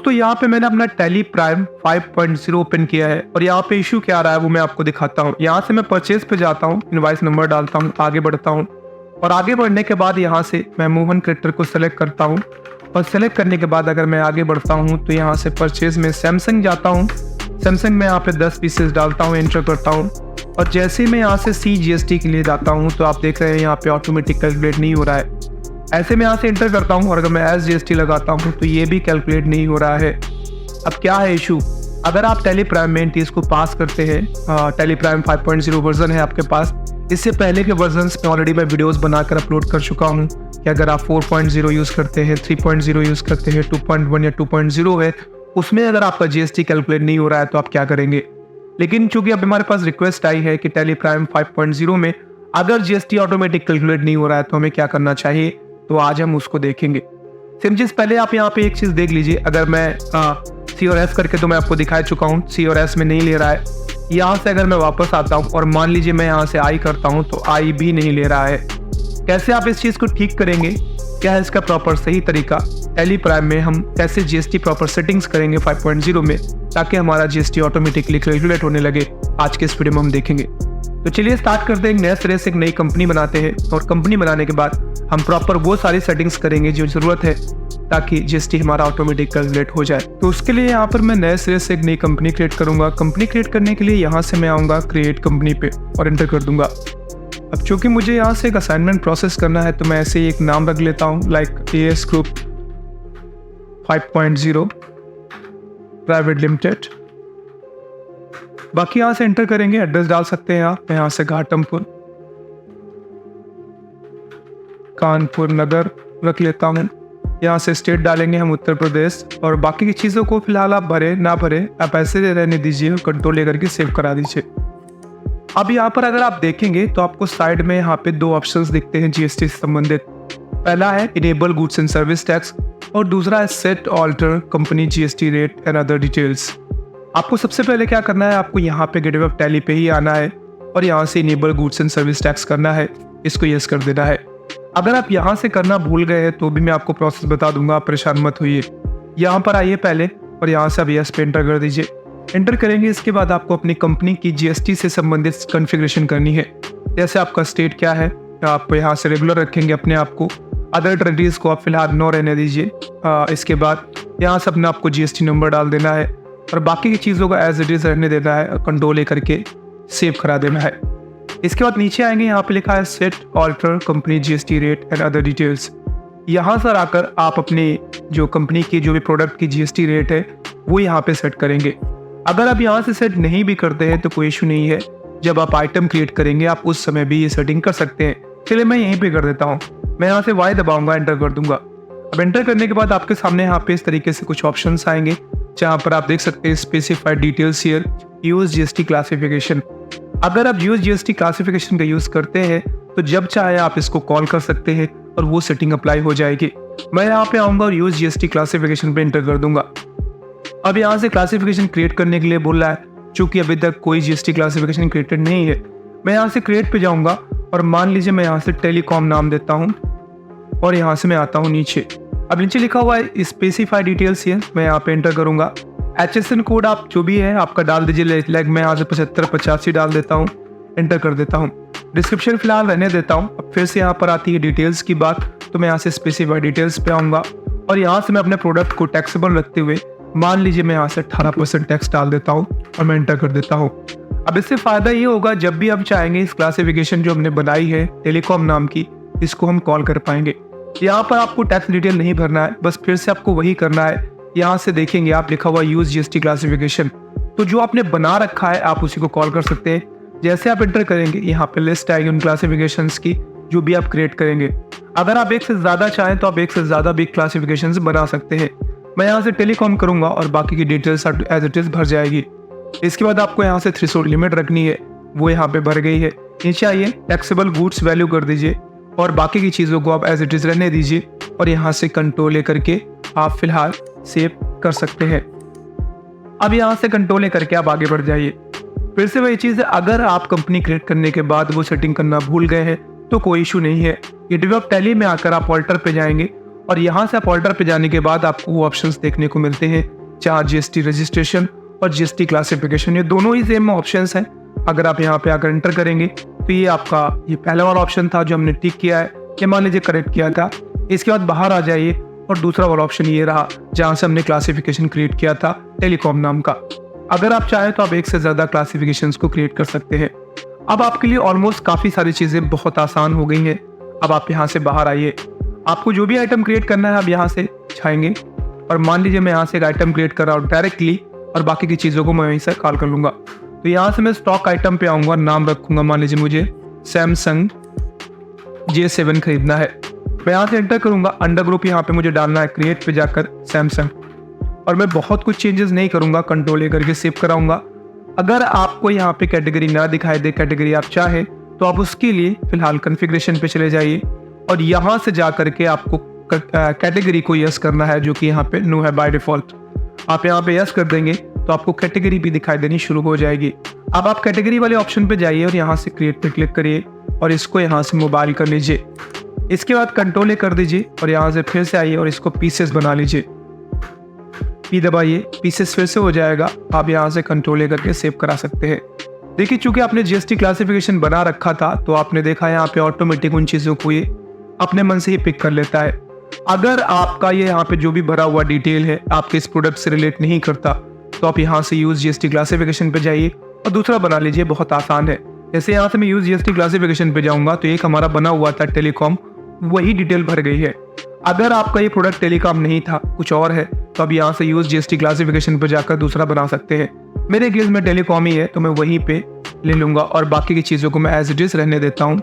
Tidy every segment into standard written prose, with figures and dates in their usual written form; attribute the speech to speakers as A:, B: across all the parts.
A: दोस्तों यहाँ पे मैंने अपना टैली प्राइम 5.0 ओपन किया है और यहाँ पे इशू क्या आ रहा है वो मैं आपको दिखाता हूँ। यहाँ से मैं परचेज पे जाता हूँ, इनवॉइस नंबर डालता हूँ, आगे बढ़ता हूँ और आगे बढ़ने के बाद यहाँ से मैं मोहन क्रिएटर को सेलेक्ट करता हूँ और सेलेक्ट करने के बाद अगर मैं आगे बढ़ता हूँ तो यहाँ से परचेज में सैमसंग जाता हूँ। सैमसंग में यहाँ पे 10 पीसेस डालता हूँ, एंटर करता हूँ और जैसे मैं यहाँ से CGST के लिए जाता हूँ तो आप देख रहे हैं यहाँ पे ऑटोमेटिक कैलकुलेट नहीं हो रहा है। ऐसे में यहाँ से एंटर करता हूँ और अगर मैं SGST लगाता हूँ तो ये भी कैलकुलेट नहीं हो रहा है। अब क्या है इशू, अगर आप टैली प्राइम मेन टीज को पास करते हैं, टैली प्राइम 5.0 वर्जन है आपके पास, इससे पहले के वर्जन्स में ऑलरेडी मैं वीडियोस बनाकर अपलोड कर चुका हूँ कि अगर आप 4.0 यूज़ करते हैं, 3.0 यूज़ करते हैं, 2.1 या 2.0 है, उसमें अगर आपका GST कैलकुलेट नहीं हो रहा है तो आप क्या करेंगे। लेकिन चूंकि अब हमारे पास रिक्वेस्ट आई है कि टैली प्राइम 5.0 में अगर GST ऑटोमेटिक कैलकुलेट नहीं हो रहा है तो हमें क्या करना चाहिए, तो आज हम उसको देखेंगे। सिम चीज पहले आप यहाँ पे एक चीज देख लीजिए, अगर मैं C और S करके तो मैं आपको दिखा चुका हूँ, C और S में नहीं ले रहा है। यहाँ से अगर मैं वापस आता हूँ और मान लीजिए मैं यहाँ से I करता हूँ तो I भी नहीं ले रहा है। कैसे आप इस चीज को ठीक करेंगे, क्या है इसका प्रॉपर सही तरीका, टैली प्राइम में हम कैसे GST प्रॉपर सेटिंग्स करेंगे 5.0 में ताकि हमारा GST ऑटोमेटिकली कैलकुलेट होने लगे, आज के इस वीडियो में हम देखेंगे। तो चलिए स्टार्ट करते हैं, एक नए सिरे से एक नई कंपनी बनाते हैं और कंपनी बनाने के बाद हम प्रॉपर वो सारी सेटिंग्स करेंगे जो जरूरत है ताकि GST हमारा ऑटोमेटिक कैलकुलेट हो जाए। तो उसके लिए यहाँ पर मैं नए सिरे से एक नई कंपनी क्रिएट करूंगा। कंपनी क्रिएट करने के लिए यहाँ से मैं आऊँगा क्रिएट कंपनी पे और एंटर कर दूंगा। अब चूंकि मुझे यहाँ से एक असाइनमेंट प्रोसेस करना है तो मैं ऐसे ही एक नाम रख लेता हूँ, like AS group 5.0 private limited. बाकी यहाँ से एंटर करेंगे, एड्रेस डाल सकते हैं आप, यहाँ से घाटमपुर कानपुर नगर रख लेता हूँ। यहाँ से स्टेट डालेंगे हम उत्तर प्रदेश और बाकी की चीज़ों को फिलहाल आप भरे ना भरे आप ऐसे रहने दीजिए और कंट्रोल लेकर के सेव करा दीजिए। अब यहाँ पर अगर आप देखेंगे तो आपको साइड में यहाँ पे दो ऑप्शंस दिखते हैं GST से संबंधित। पहला है enable goods and service tax और दूसरा है set alter company GST rate and other details. आपको सबसे पहले क्या करना है, आपको यहाँ पे गेटवे ऑफ टैली पे ही आना है और यहाँ से enable goods and service tax करना है, इसको यस कर देना है। अगर आप यहाँ से करना भूल गए हैं तो भी मैं आपको प्रोसेस बता दूंगा, आप परेशान मत होइए। यहाँ पर आइए पहले और यहाँ से अब यस पे एंटर कर दीजिए। एंटर करेंगे, इसके बाद आपको अपनी कंपनी की GST से संबंधित कॉन्फ़िगरेशन करनी है। जैसे आपका स्टेट क्या है, आप यहाँ से रेगुलर रखेंगे अपने आप को, अदर टेरिटरीज को आप फिलहाल नो रहने दीजिए। इसके बाद यहाँ से अपना आपको GST नंबर डाल देना है और बाकी की चीज़ों को एज इट इज़ रहने देना है, कंट्रोल ले करके सेव करा देना है। इसके बाद नीचे आएंगे, यहाँ पे लिखा है set alter company GST rate and other details. यहाँ से आकर आप अपनी जो कंपनी की जो भी प्रोडक्ट की GST रेट है वो यहाँ पे सेट करेंगे। अगर आप यहाँ से सेट नहीं भी करते हैं तो कोई इशू नहीं है, जब आप आइटम क्रिएट करेंगे आप उस समय भी ये सेटिंग कर सकते हैं। चलिए मैं यहीं पे कर देता हूँ, मैं यहाँ से Y दबाऊंगा, एंटर कर दूंगा। अब एंटर करने के बाद आपके सामने यहाँ पे इस तरीके से कुछ ऑप्शंस आएंगे जहाँ पर आप देख सकते हैं specified details here, use GST classification. अगर आप यूज GST क्लासिफिकेशन का यूज करते हैं तो जब चाहे आप इसको कॉल कर सकते हैं और वो सेटिंग अप्लाई हो जाएगी। मैं यहाँ पे आऊँगा और यूज GST क्लासिफिकेशन पे एंटर कर दूंगा। अब यहाँ से क्लासिफिकेशन क्रिएट करने के लिए बोल रहा है, चूंकि अभी तक कोई GST क्लासिफिकेशन क्रिएटेड नहीं है। मैं यहाँ से क्रिएट पे जाऊँगा और मान लीजिए मैं यहाँ से टेलीकॉम नाम देता हूँ और यहाँ से मैं आता हूँ नीचे। अब नीचे लिखा हुआ है स्पेसिफाई डिटेल्स हियर, मैं यहाँ पे एंटर करूँगा। HSN कोड आप जो भी है आपका डाल दीजिए, लाइक मैं यहाँ से 7585 डाल देता हूँ, एंटर कर देता हूँ। डिस्क्रिप्शन फिलहाल रहने देता हूँ। अब फिर से यहाँ पर आती है डिटेल्स की बात, तो मैं यहाँ से स्पेसिफाई डिटेल्स पे आऊँगा और यहाँ से मैं अपने प्रोडक्ट को टैक्सेबल रखते हुए मान लीजिए मैं यहाँ से 18% टैक्स डाल देता हूँ और मैं एंटर कर देता हूँ। अब इससे फ़ायदा ये होगा, जब भी हम चाहेंगे इस क्लासिफिकेशन जो हमने बनाई है टेलीकॉम नाम की, इसको हम कॉल कर पाएंगे। यहाँ पर आपको टैक्स डिटेल नहीं भरना है, बस फिर से आपको वही करना है। यहाँ से देखेंगे आप लिखा हुआ यूज GST क्लासिफिकेशन, तो जो आपने बना रखा है आप उसी को कॉल कर सकते हैं। जैसे आप एंटर करेंगे यहाँ पे लिस्ट आएगी उन क्लासिफिकेशंस की जो भी आप क्रिएट करेंगे। अगर आप एक से ज़्यादा चाहें तो आप एक से ज़्यादा भी क्लासिफिकेशंस बना सकते हैं। मैं यहाँ से टेलीकॉम करूँगा और बाकी की डिटेल्स एज इट इज़ भर जाएगी। इसके बाद आपको यहाँ से थ्रेशोल्ड लिमिट रखनी है, वो यहाँ पे भर गई है। नीचे आइए, टैक्सेबल गुड्स वैल्यू कर दीजिए और बाकी की चीज़ों को आप एज इट इज़ रहने दीजिए और यहाँ से कंट्रोल लेकर के आप फिलहाल सेव कर सकते हैं। अब यहाँ से कंट्रोल लेकर के आप आगे बढ़ जाइए। फिर से वही चीज़ है, अगर आप कंपनी क्रिएट करने के बाद वो सेटिंग करना भूल गए हैं तो कोई इशू नहीं है। गेटवे ऑफ टैली में आकर आप ऑल्टर पे जाएंगे और यहाँ से आप ऑल्टर पे जाने के बाद आपको वो ऑप्शंस देखने को मिलते हैं जहाँ जीएसटी रजिस्ट्रेशन और जीएसटी क्लासिफिकेशन ये दोनों ही सेम ऑप्शंस हैं। अगर आप यहाँ पे आकर एंटर करेंगे तो ये आपका ये पहला वाला ऑप्शन था जो हमने टिक किया है, ये मान लीजिए करेक्ट किया था। इसके बाद बाहर आ जाइए और दूसरा वाला ऑप्शन ये रहा जहाँ से हमने क्लासिफिकेशन क्रिएट किया था टेलीकॉम नाम का। अगर आप चाहें तो आप एक से ज़्यादा क्लासिफिकेशंस को क्रिएट कर सकते हैं। अब आपके लिए ऑलमोस्ट काफ़ी सारी चीज़ें बहुत आसान हो गई हैं। अब आप यहाँ से बाहर आइए, आपको जो भी आइटम क्रिएट करना है आप यहाँ से छाएंगे और मान लीजिए मैं यहाँ से एक आइटम क्रिएट कर रहा हूँ डायरेक्टली और बाकी की चीज़ों को मैं वहीं से कॉल कर लूँगा। तो यहाँ से मैं स्टॉक आइटम पे आऊँगा, नाम रखूँगा, मान लीजिए मुझे सैमसंग J7 खरीदना है। मैं यहाँ से एंटर करूँगा, अंडर ग्रुप यहाँ पे मुझे डालना है क्रिएट पे जाकर सैमसंग, और मैं बहुत कुछ चेंजेस नहीं करूँगा, कंट्रोल ए करके सेव कराऊँगा। अगर आपको यहाँ पे कैटेगरी ना दिखाई दे, कैटेगरी आप चाहे तो आप उसके लिए फिलहाल कॉन्फ़िगरेशन पे चले जाइए और यहाँ से जा करके आपको कैटेगरी को यस करना है जो कि यहाँ पे नो है बाय डिफ़ॉल्ट। आप यहाँ पे यस कर देंगे तो आपको कैटेगरी भी दिखाई देनी शुरू हो जाएगी। अब आप कैटेगरी वाले ऑप्शन पे जाइए और यहाँ से क्रिएट पे क्लिक करिए और इसको यहाँ से मोबाइल कर लीजिए। इसके बाद कंट्रोल ए कर दीजिए और यहाँ से फिर से आइए और इसको पीसेस बना लीजिए। पी दबाइए, पीसेस फिर से हो जाएगा। आप यहाँ से कंट्रोल ए करके सेव करा सकते हैं। देखिए चूंकि आपने जीएसटी क्लासिफिकेशन बना रखा था तो आपने देखा यहाँ पे ऑटोमेटिक उन चीज़ों को ये अपने मन से ही पिक कर लेता है। अगर आपका ये यहाँ पे जो भी भरा हुआ डिटेल है आपके इस प्रोडक्ट से रिलेट नहीं करता तो आप यहाँ से यूज़ जीएसटी क्लासिफिकेशन पे जाइए और दूसरा बना लीजिए। बहुत आसान है। जैसे यहाँ से मैं यूज़ जीएसटी क्लासिफिकेशन पे जाऊँगा तो एक हमारा बना हुआ था टेलीकॉम, वही डिटेल भर गई है। अगर आपका ये प्रोडक्ट टेलीकॉम नहीं था, कुछ और है, तो अब यहाँ से यूज़ जीएसटी क्लासिफिकेशन पर जाकर दूसरा बना सकते हैं। मेरे केस में टेलीकॉम ही है तो मैं वहीं पे ले लूँगा और बाकी की चीज़ों को मैं एज इट इज़ रहने देता हूँ,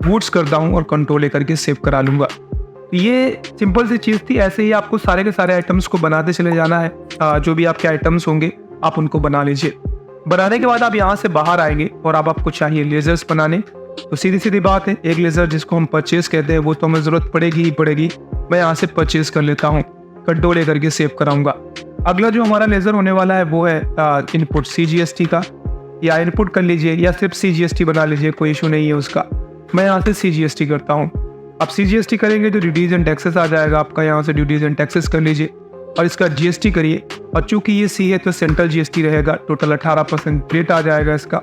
A: बूट्स करता हूँ और कंट्रोल ए करके सेव करा लूँगा। ये सिंपल सी चीज़ थी। ऐसे ही आपको सारे के सारे आइटम्स को बनाते चले जाना है। जो भी आपके आइटम्स होंगे आप उनको बना लीजिए। बनाने के बाद आप यहाँ से बाहर आएंगे और अब आपको चाहिए लेजर्स बनाने। तो सीधी सीधी बात है, एक लेज़र जिसको हम परचेज कहते हैं वो तो हमें ज़रूरत पड़ेगी ही पड़ेगी। मैं यहाँ से परचेज कर लेता हूँ, कंट्रोल ए करके सेव कराऊंगा। अगला जो हमारा लेज़र होने वाला है वो है इनपुट CGST का, या इनपुट कर लीजिए या सिर्फ CGST बना लीजिए, कोई इशू नहीं है उसका। मैं यहाँ से CGST करता हूँ। अब CGST करेंगे तो ड्यूटीज़ एंड टैक्सेस आ जाएगा आपका, यहाँ से ड्यूटीज़ एंड टैक्सेस कर लीजिए और इसका GST करिए। और चूंकि ये C है तो सेंट्रल GST रहेगा, टोटल 18% रेट आ जाएगा इसका।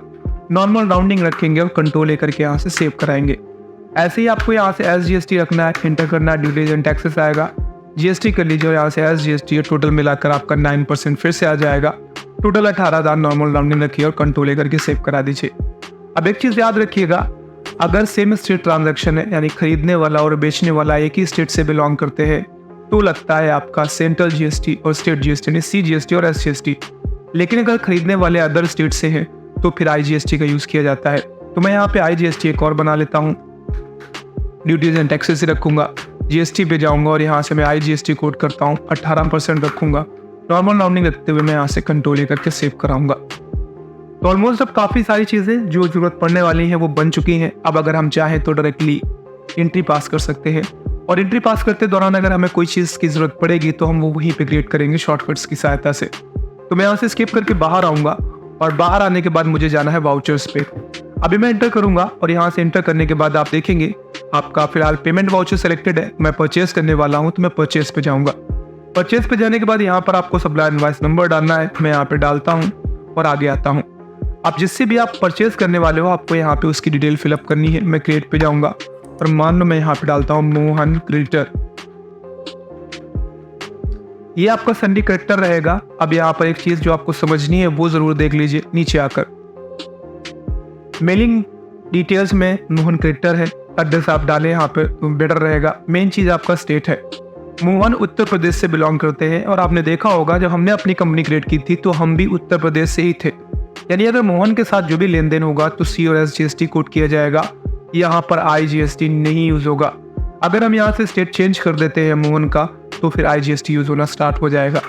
A: नॉर्मल राउंडिंग रखेंगे और कंट्रोल ए करके यहाँ से सेव कराएंगे। ऐसे ही आपको यहाँ से SGST रखना है, एंटर करना है, ड्यूटीज़ एंड टैक्सेस आएगा, GST कर लीजिए और यहाँ से SGST और टोटल मिलाकर आपका 9% फिर से आ जाएगा। टोटल 18,000 नॉर्मल राउंडिंग रखिए और कंट्रोल ए करके सेव करा दीजिए। अब एक चीज़ याद रखिएगा, अगर सेम स्टेट ट्रांजैक्शन है यानी खरीदने वाला और बेचने वाला एक ही स्टेट से बिलोंग करते हैं तो लगता है आपका सेंट्रल GST और स्टेट GST यानी CGST और SGST। लेकिन अगर खरीदने वाले अदर स्टेट से हैं तो फिर IGST का यूज़ किया जाता है। तो मैं यहाँ पे IGST एक और बना लेता हूँ, ड्यूटीज़ एंड टैक्सेस रखूँगा, GST पे जाऊँगा और यहाँ से मैं IGST कोड करता हूँ, 18% रखूँगा। नॉर्मल राउंडिंग रखते हुए मैं यहाँ से कंट्रोल ए करके सेव कराऊँगा। तो ऑलमोस्ट अब काफ़ी सारी चीज़ें जो ज़रूरत पड़ने वाली हैं वो बन चुकी हैं। अब अगर हम चाहें तो डायरेक्टली एंट्री पास कर सकते हैं और एंट्री पास करते दौरान अगर हमें कोई चीज़ की ज़रूरत पड़ेगी तो हम वो वहीं पे क्रिएट करेंगे शॉर्टकट्स की सहायता से। तो मैं यहाँ से स्किप करके बाहर आऊँगा और बाहर आने के बाद मुझे जाना है वाउचर्स पे। अभी मैं एंटर करूँगा और यहाँ से एंटर करने के बाद आप देखेंगे आपका फिलहाल पेमेंट वाउचर सेलेक्टेड है। मैं परचेस करने वाला हूँ तो मैं परचेस पे जाऊँगा। परचेस पे जाने के बाद यहाँ पर आपको सप्लायर इनवॉइस नंबर डालना है, मैं यहाँ पे डालता हूँ और आगे आता हूँ। आप जिससे भी आप परचेज करने वाले हो आपको यहाँ पे उसकी डिटेल फिलअप करनी है। मैं क्रिएट पे जाऊँगा और मान लो मैं यहाँ पे डालता हूँ मोहन क्रिएटर। ये आपका संडी करेक्टर रहेगा। अब यहाँ पर एक चीज़ जो आपको समझनी है वो ज़रूर देख लीजिए नीचे आकर। मेलिंग डिटेल्स में मोहन क्रिएटर है, एड्रेस आप डालें यहाँ पे तो बेटर रहेगा। मेन चीज़ आपका स्टेट है, मोहन उत्तर प्रदेश से बिलोंग करते हैं और आपने देखा होगा जब हमने अपनी कंपनी क्रिएट की थी तो हम भी उत्तर प्रदेश से ही थे। यानी अगर मोहन के साथ जो भी लेन देन होगा तो C और SGST कोड किया जाएगा, यहाँ पर IGST नहीं यूज़ होगा। अगर हम यहाँ से स्टेट चेंज कर देते हैं मोहन का तो फिर IGST यूज़ होना स्टार्ट हो जाएगा।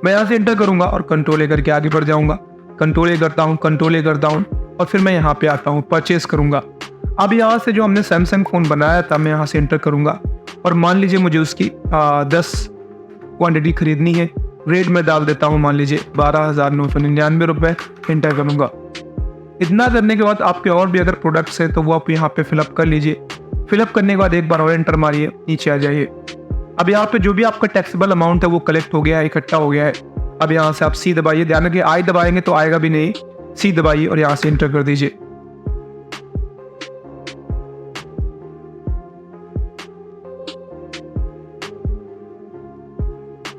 A: मैं यहाँ से एंटर करूँगा और कंट्रोल ए करके आगे बढ़ जाऊँगा। कंट्रोल ए करता हूँ, कंट्रोल ए करता हूँ और फिर मैं यहाँ पे आता हूँ, परचेस करूँगा। अब यहाँ से जो हमने सैमसंग फ़ोन बनाया था मैं यहाँ से एंटर करूँगा और मान लीजिए मुझे उसकी 10 क्वान्टिटी खरीदनी है। रेट में डाल देता हूँ मान लीजिए 12,999 रुपये, एंटर करूँगा। इतना करने के बाद आपके और भी अगर प्रोडक्ट्स हैं तो वो आप यहाँ पे फिलअप कर लीजिए। फिलअप करने के बाद एक बार और एंटर मारिए, नीचे आ जाइए। अब यहाँ पे जो भी आपका टैक्सेबल अमाउंट है वो कलेक्ट हो गया है, इकट्ठा हो गया है। अब यहाँ से आप सी दबाइए, ध्यान रखिए आई दबाएंगे तो आएगा भी नहीं, सी दबाइए और यहाँ से एंटर कर दीजिए।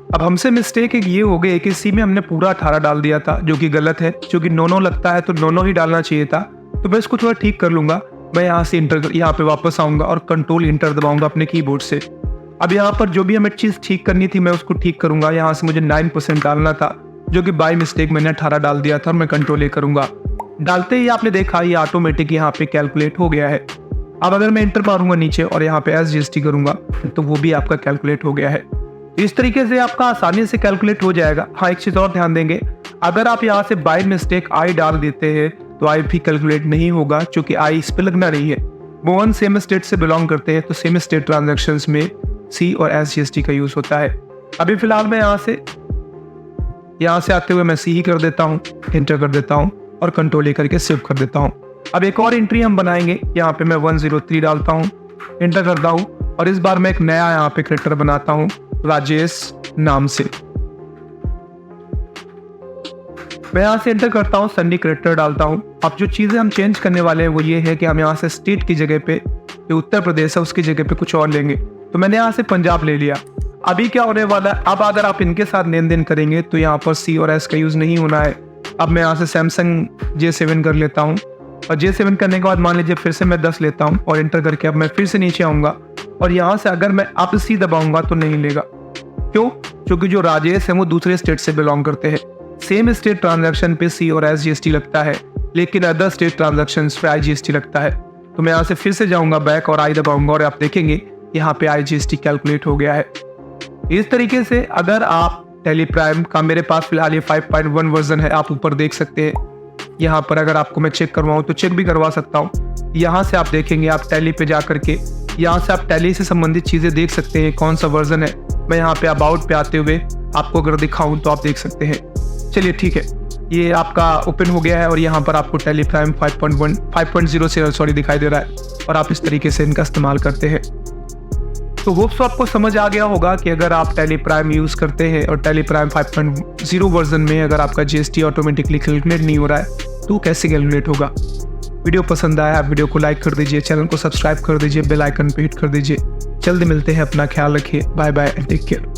A: अब हमसे मिस्टेक एक ये हो गई कि सी में हमने पूरा 18 डाल दिया था, जो कि गलत है। क्योंकि 9 लगता है तो 9 ही डालना चाहिए था। तो मैं इसको थोड़ा ठीक कर लूंगा। मैं यहाँ से यहाँ पे वापस आऊंगा और कंट्रोल इंटर दबाऊंगा अपने कीबोर्ड से। अब यहाँ पर जो भी हमें चीज़ ठीक करनी थी मैं उसको ठीक करूंगा। यहाँ से मुझे 9% डालना था, जो कि बाय मिस्टेक मैंने 18 डाल दिया था और मैं कंट्रोल ए करूंगा। डालते ही आपने देखा ये ऑटोमेटिक यहाँ पे कैलकुलेट हो गया है। अब अगर मैं इंटर मारूंगा नीचे और यहाँ पे SGST करूंगा तो वो भी आपका कैलकुलेट हो गया है। इस तरीके से आपका आसानी से कैलकुलेट हो जाएगा। हाँ, एक चीज़ और ध्यान देंगे, अगर आप यहाँ से बाय मिस्टेक आई डाल देते हैं तो आई भी कैलकुलेट नहीं होगा, क्योंकि आई इस पे लगना नहीं है। वो सेम स्टेट से बिलोंग करते हैं, तो सेम स्टेट ट्रांजैक्शंस में सी और SGST का यूज होता है। अभी फिलहाल मैं यहाँ से आते हुए मैं सी ही कर देता हूँ, एंटर कर देता हूँ और कंट्रोल ए करके सेव कर देता हूँ। अब एक और एंट्री हम बनाएंगे। यहाँ पे मैं 103 डालता हूँ, एंटर करता हूँ और इस बार मैं एक नया यहाँ पे कैरेक्टर बनाता हूँ राजेश नाम से। मैं यहाँ से एंटर करता हूँ, सन्नी कैरेक्टर डालता हूँ। अब जो चीज़ें हम चेंज करने वाले हैं वो ये है कि हम यहाँ से स्टेट की जगह पे जो उत्तर प्रदेश है उसकी जगह पे कुछ और लेंगे। तो मैंने यहाँ से पंजाब ले लिया। अभी क्या होने वाला है, अब अगर आप इनके साथ लेन देन करेंगे तो यहाँ पर सी और एस का यूज़ नहीं होना है। अब मैं यहाँ से सैमसंग J7 कर लेता हूँ और J7 करने के बाद मान लीजिए फिर से मैं 10 लेता हूँ और एंटर करके अब मैं फिर से नीचे आऊँगा और यहाँ से अगर मैं अब सी दबाऊंगा तो नहीं लेगा। क्यों? क्योंकि जो राजेश है वो दूसरे स्टेट से बिलोंग करते हैं। सेम स्टेट ट्रांजैक्शन पे सी और SGST लगता है, लेकिन अदर स्टेट ट्रांजैक्शन पे IGST लगता है। तो मैं यहाँ से फिर से जाऊँगा बैक और आई दबाऊंगा और आप देखेंगे यहाँ पे IGST कैलकुलेट हो गया है। इस तरीके से अगर आप टैली प्राइम का, मेरे पास फिलहाल ये 5.1 वर्जन है, आप ऊपर देख सकते हैं। यहाँ पर अगर आपको मैं चेक करवाऊँ तो चेक भी करवा सकता हूँ। यहाँ से आप देखेंगे, आप टैली पे जा करके यहाँ से आप टैली से संबंधित चीज़ें देख सकते हैं, कौन सा वर्जन है। मैं यहाँ पे अबाउट पे आते हुए आपको अगर दिखाऊँ तो आप देख सकते हैं। चलिए ठीक है, ये आपका ओपन हो गया है और यहाँ पर आपको टैली प्राइम 5.0 से सॉरी दिखाई दे रहा है और आप इस तरीके से इनका इस्तेमाल करते हैं। तो होप्स आपको समझ आ गया होगा कि अगर आप टैली प्राइम यूज़ करते हैं और टैली प्राइम 5.0 वर्जन में अगर आपका GST ऑटोमेटिकली कैलकुलेट नहीं हो रहा है तो कैसे कैलकुलेट होगा। वीडियो पसंद आया, वीडियो को लाइक कर दीजिए, चैनल को सब्सक्राइब कर दीजिए, बेल आइकन पे हिट कर दीजिए। जल्दी मिलते हैं, अपना ख्याल रखिए, bye bye and take care.